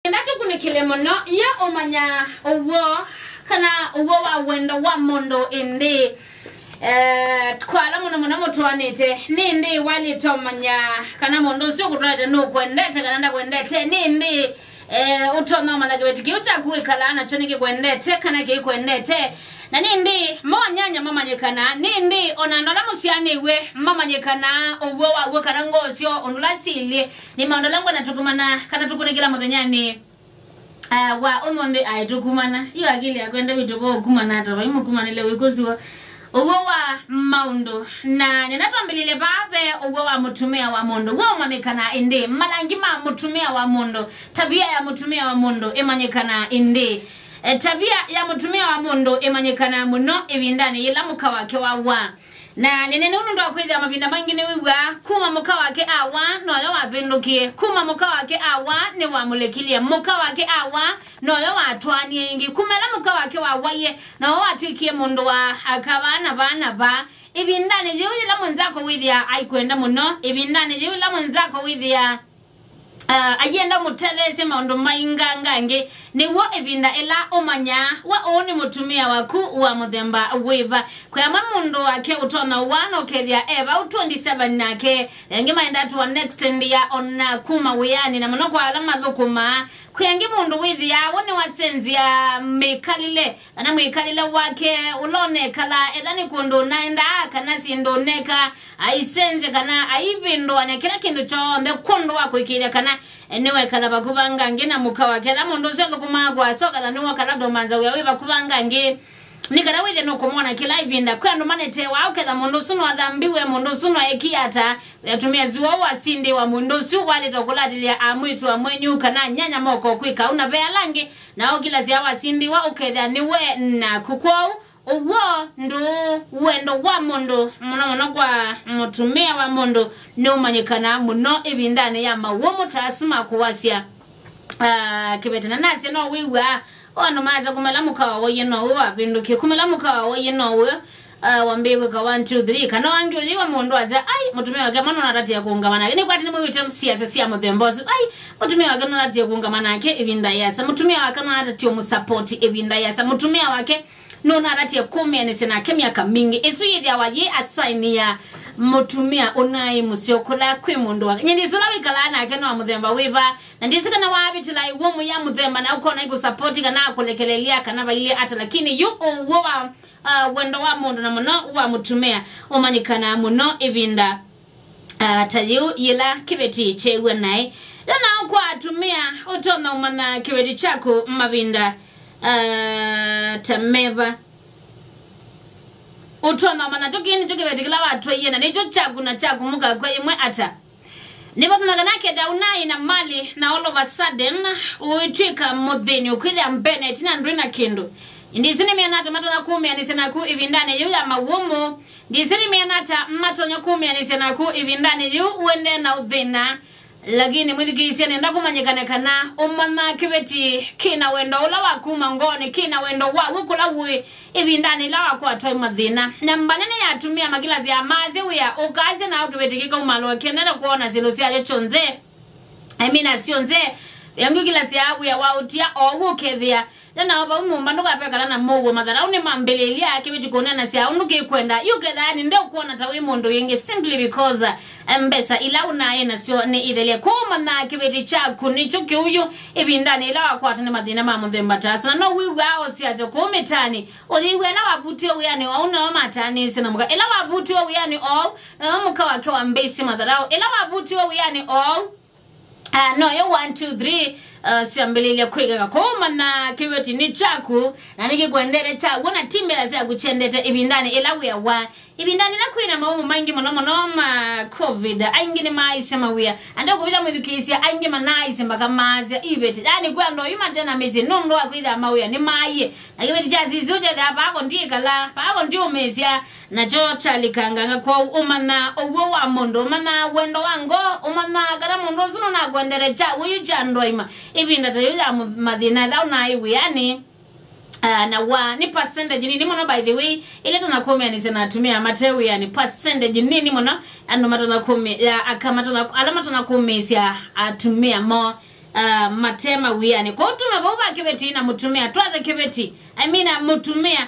Ndatu kunikile mono ya omanya uwo kana uwo wa wendo wa mondo indi kwala muno mutwanite nindi wali tomanya kana mondo sio kutwate no kwendete kana nda kwendete nindi utoma malagweti kiuchakuikala na choniki kwendete kana kikwendete na nindi monyanya mamanyekana nindi onandola musiani we mamanyekana uwo wa kana ngosyo onulasili ni maondolango natukumana kana tukunikila muthonyani wa omonde aitukumana iyo akili akwenda bituko kumana ata baimo kumanile wikuziwa uwo wa maundo na ninatwambilile babe uwo wa mutumia wa mondo wo mamekana inde malangima mutumia wa mondo tabia ya mutumia wa mondo emanyekana inde tabia ya mutumia wa mondo emanyekana muno ebindani yila muka wake wa na nene nunu ndo akwidha mabinda mangine wiwa kuma muka wake awa noyo wapendukie kuma muka wake awa ne wamulekilia muka wake awa noyo watwani ingi kumela muka wake waye na watwikie mundu wa akabana bana ba ibindani yula mwenzako widhia aikwenda muno ibindani yula mwenzako widhia ayenda muteleze maondo maingangange ni wo ebinda ela omanya wa oni mutumia waku wa muthemba weba kwa mamundo wake utona wano kethia eba 27 nake yangi maenda to next ndia onna kuma weyani na muno kwa alama thukuma kuyangi mundu withia woni wasenzia mekalile ana mekalile wake ulone kala edani kondo naenda kana sindoneka aisenze kana aibindo ane kila kindu cho mekondo wako ikira kana enewe kala bakubanga ngena muka wake la mundu soko kumagwa soka la nuwa kala domanza uyawe bakubanga nge nikala wile no komona kila ibinda kwa ndo manete wa ukela mundu suno adhambiwe mundu suno ekiata yatumia zuwa wasindi wa mundu su wale tokulatilia amwitu amwenyuka na nyanya moko kwika una bea langi na okila zia wasindi wa ukela niwe na kukwau uwo ndo wendo wa mondo muno kwa mutumia wa mondo ne umanyikana muno ebindane ya mawo mutasuma kuwasya Kiveti na nasi no wiwa ono maza kumela mukawa woye no wa binduke kumela mukawa woye no wambiwe ka 1 2 3 kana wangi uliwa mondo aza ai mutumia wake mano narati ya kuungamana ni kwati ni mwite msiasa sia muthembozi ai mutumia wake narati ya kuungamana yake ebinda yasa mutumia wake narati ya musupport ebinda yasa mutumia wake no narati ya kumianise na kemiaka mingi ezu yithia waye assign ya mutumia onai musiokola kwi mundu wake nyindizula wikala na keno muthemba wiva na ndisika na wabitila iwomu ya muthemba na ukona iku support kana akulekelelia kana baile ata lakini yu uwa wendo wa mundu na muno wa mutumia umanyikana muno ibinda tayu yila Kiveti chewe nai na kwa atumia utona umana Kiveti chako mabinda tameva utona mana jogini Kiveti kila watu yena nicho chaku na chaku muka kwa yemwe ata nipo tunaganake daunai na mali na all of a sudden uitwika muthini ukwila mbene tina ndrina kindu ndizini mianata matona kumi anisena ku ibindane yu ya mawumu ndizini mianata matona kumi anisena ku ibindane yu uende na udhina lakini mwithikisia nenda kumanyikane kana umana Kiveti kina wendo ula wakuma ngoni kina wendo wa ukula ui ibindane la wakua toi madhina na mbanene ya atumia magilazi ya mazi uya ukazi na Kiveti kika umalo kenela kuona silusia ya chonze emina sionze yangu gilazi ya uya wautia owu kethia na oba umumba pekala na mogo madhara une mambeleli yake Kiveti konena sia unuke kwenda yukethani ndio kuona tawe mondo yenge simply because mbesa ila unaena sio ni idele kuma na Kiveti chaku nicho kiuyu ibindani ila wakwata ni madhina mamuthemba tasa no wiwa osiazo kumetani oliwe la wabuti oyani wauna matani sina muka ila wabuti oyani o na muka wake wa mbesi madharao ila wabuti oyani o no yo 1 2 3 siambelele kwega koma na Kiveti ni chaku na nikikwendele chaku na timbela za kuchendete ibindani ila wa ibindani na kwina maumu maingi monoma covid aingine maisha mawia ando kubila mwithikisia aingi manaise mpaka mazia ibeti yani kwa ndo yuma tena mezi nondo akwida mawia ni maye na Kiveti cha zizuje da bako ndikala bako ndio mezia na jocha likanganga kwa umana uwo wa mondo umana wendo wango umana gara mondo zuno na kwendele cha uyu chando ima ibinda tayo madhina dao na iwi yani na wa ni percentage nini mono by the way ile tunakomea ni sena tumia matewi yani percentage nini mono ando matona kumi akamata alama tunakomea sia atumia mo matema wiani kwa utume baba Kiveti na mutumia twaza Kiveti mutumia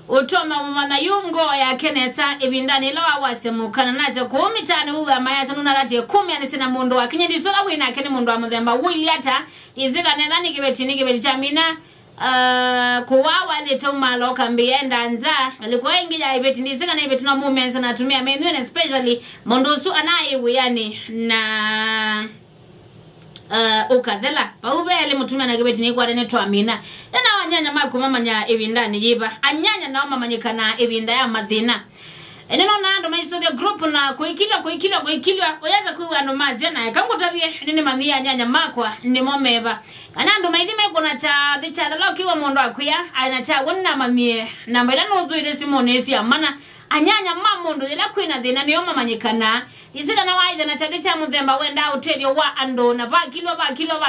utoma mwana yungo ya kenesa ibindani lawa wasemukana naze kuumitani uga mayasa nunarati 10 anisina mundu wa kinyedisola wina kene mundu wa mudhemba wili hata izika nenani Kiveti ni Kiveti chamina kuwawa leto malo kambienda nza alikuwa ingi ya Kiveti nizika na Kiveti na mumensa natumia menu especially mundusu anaiwi yani na ukadhela paubele mutumia na Kiveti ni kwa rene tuamina yana wanyanya maku mamanya ibindani yiba anyanya na mamanyikana ibinda ya madhina eneno nando maisobia group na kuikilwa oyaza kuwa no mazena kango tabie nini mamia nyanya makwa ni momeba kanando maidime kuna cha dhicha dalo kiwa mondo akuya ana cha wonna mamie na mbela no zuide simonesi amana anyanya mamondo ila kuina dhina ni yoma manyikana izika na waida na chade cha mudhemba wenda uteli wa ando na ba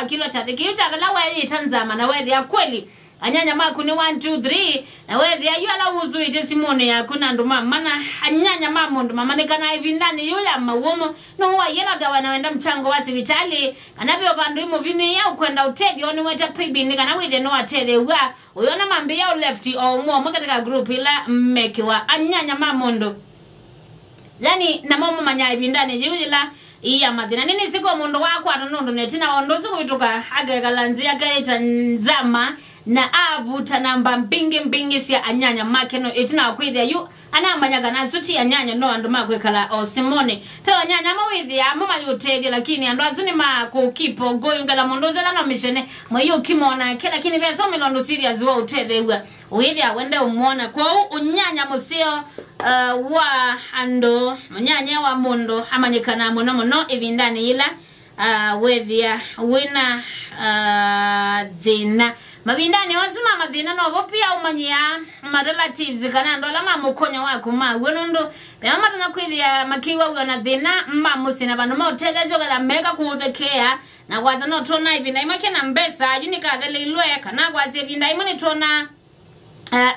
kilo chade kiyo chade la wewe tanzama na wewe ya kweli anyanya maku ni 1 2 3 na wewe ya yala uzu ite simone ya kuna ndo mana anyanya mamondo mama nikana ibindani yula mawomo no wa yela da wanaenda mchango wa hospitali kanavyo bandu imo vini ya kwenda uteli oni weta pibi nikana wewe no atele wa uyona mambi ya lefty o mo katika group ila mmekiwa anyanya mamondo yani na mama manya ibindani yula iya madina nini siko mundo wako anondo netina ondozo kuitoka agagalanzia kaita nzama na abuta namba mbingi sia anyanya makeno etina akwithia yu anamanyaga na suti anyanya no ando makwekala o simone pe anyanya mawithia mama yotedi lakini ando azuni makukipo goyungala mondozo la no mishene mwayo kimona kila lakini beso milondo serious wa utedewa uithia wende umona kwa unyanya musio wa ando mnyanya wa mondo amanyikana mono ibindani ila wethia wina dhina mabindani wazuma madhina no bopia umanyia ma relatives kana ndo la mamukonya wako ma wenondo bema tana kwithia makiwa wona dhina musina bantu mautega zoga la mega kuutekea na kwaza no tona ibinda imakena mbesa yunika dhelilwe kana kwaza ibinda imani tona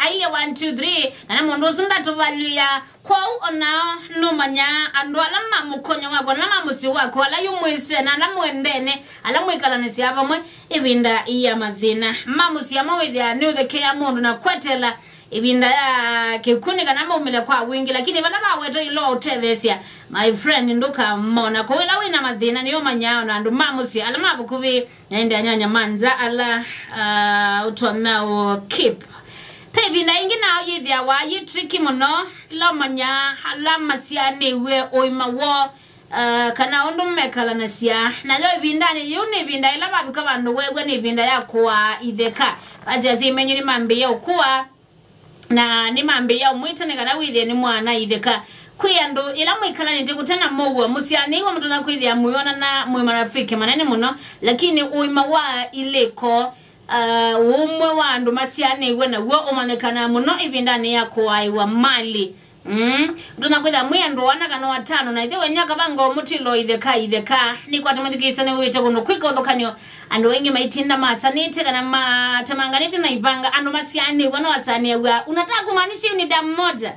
aiya 1 2 3 kana mondo zunda to value ya kwa ona no manya andwala mamukonya wako na mamusi wako ala yumwise na la mwendene ala mwikala nisi aba mwe ibinda iya madhina mamusi ya mawithia new the care mondo na kwetela ibinda ya kikuni kana maumile kwa wingi lakini bala baweto ilo utethesia my friend nduka mona ko wila wina madhina niyo manyao na ndu mamusi ala mabukubi nende anyanya manza ala utomao keep Pebinda ingina yithia wa yitriki muno lomanya alama sia niwe oimawo kana ondo mekala na sia na lo ibindani yuni binda ila babika bandu wewe ni binda yakwa ideka bazi azimenyu ni mambe ya ukua na ni mambe ya umwita ni kana withia ni mwana ideka kuyando ila mwikala nje kutana mowa musiani wa mtu na kwithia muyona na mwe marafiki manene muno lakini uimawa ileko umwe wandu masiane wena wo omanekana muno ibindani yako aiwa mali tunakwenda mwendo wana kana watano na ide wenyaka bango mutilo ideka ni kwa tumadikisa ne wete kuno kwiko lokanyo ando wengi maitinda masanite kana matamanganite na ibanga ando masiane wana wasane wa unataka kumaanisha ni damu moja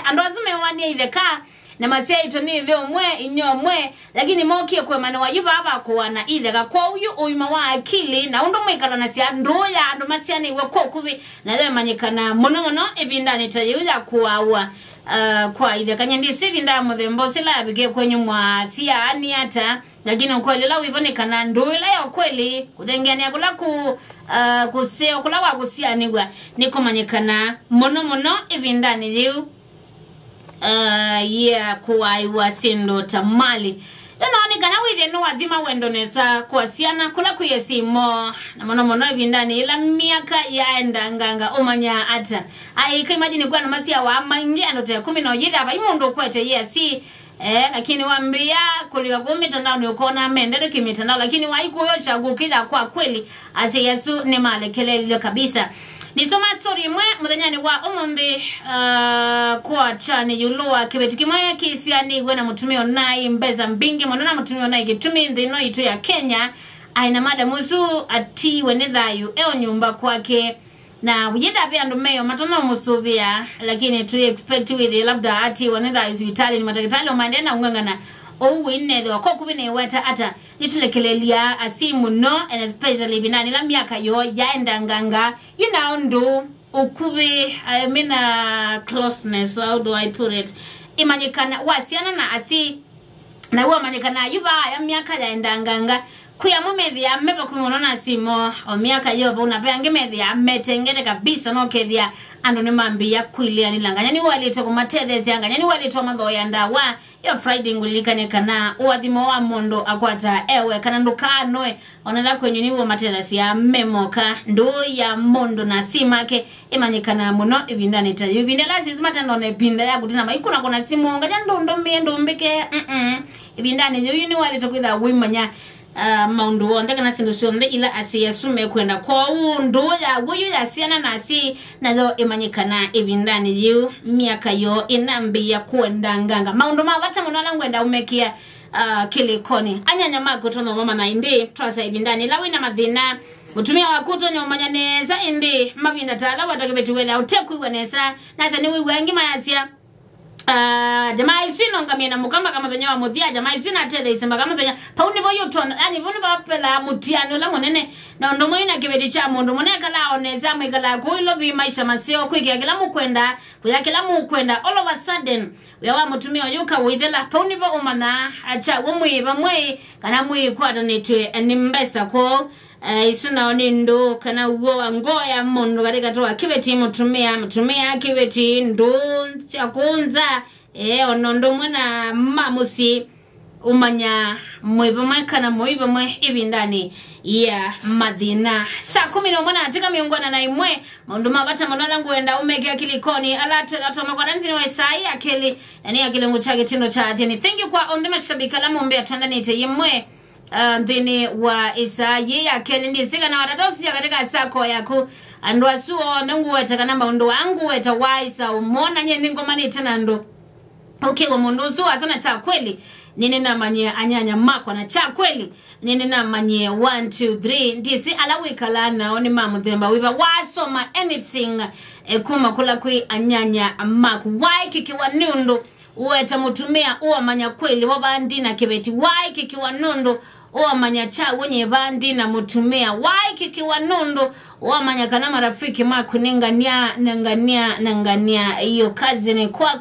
ando azume wani ideka na masia itoni vyo mwe inyo mwe lakini mokie kwa mana wayuba aba kwa na ideka kwa uyu uima wa akili na undo mwikala na sia ndoya ando masia ni wako kubi na lewe manyikana mono ebindani tayuja kuwawa kwa ideka nyandisi binda mudhembo sila abige kwenye mwa siya ani hata lakini ukweli la wibonekana ndoila ya ukweli kudengenia kula kuseo kula wakusia niwa niko manyikana mono ebindani yu kuwaiwa sindo tamali yanaoni kana withe no wadhima wendo nesa kwa siana kula kuyesimo na mono ibindani ila miaka yaenda nganga omanya ata ka imagine kwa namasia wa maingi anote 10 no yida aba imondo kwete yesi lakini wambia kulika kumitandao ni ukona mendele kimitandao lakini waiko yo chagukila kwa kweli ase Yesu ni malekelele kabisa. Nisoma story mwe mudanyani wa umombe kwa chani yulua Kiveti kimwe kisiani wena mutumio nai mbeza mbingi mwanona mutumio nai kitumi ndino itu ya Kenya aina mada musu ati wenedhayu nyumba kwake na wujida pia ndumeyo matona musubia lakini tu expect with labda ati wenedhayu hospitali ni matakitali umandena ungangana o winne do ko kubine weta ata nitulekelelia asimu no, and especially binani la miaka yo yaenda nganga you know ndo ukubi I mean closeness, how do I put it, imanyikana wasiana na asi na uwa manyikana yuba ya miaka yaenda nganga kuya mumethi ya meba kumonona simo o miaka yoba unapeange methi ya metengene kabisa no kethia ando ne mambia kwilia nilanganya ni walito kumatethesi yanganya ni walito mathoya ndawa yo Friday ngulikane kana uathimo wa mondo akwata ewe kana ndukanoe onala kwenye ni wo matethesi ya memoka ndo ya mondo na simake imanyikana muno ibindani ta ibinde lazi tumatendo ne pinda ya kutina maikuna kuna simu nganya ndo mbike ibindani yo ni walito kwitha wimanya maundu wonde kana sindu sionde ila asiyasume kwenda kwa undu ya guyu ya siana nasi nazo imanyikana ibindani yu miaka yo inambia kwenda nganga maundu mawata munala ngwenda umekia kilikoni anyanya mako tono mama na indi twasa ibindani lawina mathina mutumia wakuto nyomanya neza indi mabinda tala watakibetiwela utekwi nesa nasa niwi wengi mayasia jamaa isino ngamina mukamba kama venyewa muthia jamaa isino atele isemba kama venyewa pauni boyo tono yani bono bapela mutiano la monene na ndomo ina Kiveti cha mondo moneka la oneza mwikala kuilo bi maisha masio kwikia kila mukwenda kuya kila mukwenda all of a sudden wewa mutumia yuka withela pauni bo umana acha wumwi bamwe kana mwi kwata netwe nimbesa ko isuna onindo kana uwa ngoya mondo barika toa Kiveti mutumia Kiveti ndo chakunza onondo mwana mamusi umanya mwibamwe kana mwibamwe ibindani ya madhina saa 10 mwana atika miongona na imwe mondo mabata manola ngwenda umege kilikoni alatu makwana nthini wa sai akili nani akili nguchage tino cha Athiani. Thank you kwa ondema shabika la mombe atwandani ite imwe nthini wa isayi akili ndisika na watatosi ya katika sako yaku andwa suo nangu weta kanamba undu wangu weta waisa umona nye ningomani tena ndo okay wa mundu suo asana cha kweli nini na manye anyanya makwa na cha kweli nini na manye 1 2 3 ndisi alawika lana oni mamu themba wiba wasoma anything kuma kula kui anyanya maku wai kikiwa nundu uweta mutumia uwa manya kweli wabandi na Kiveti wai kikiwa nundu uwa manya cha wenye bandi na mutumia wai kikiwa nundu uwa manya kana marafiki maku ningania iyo kazi ni kwako.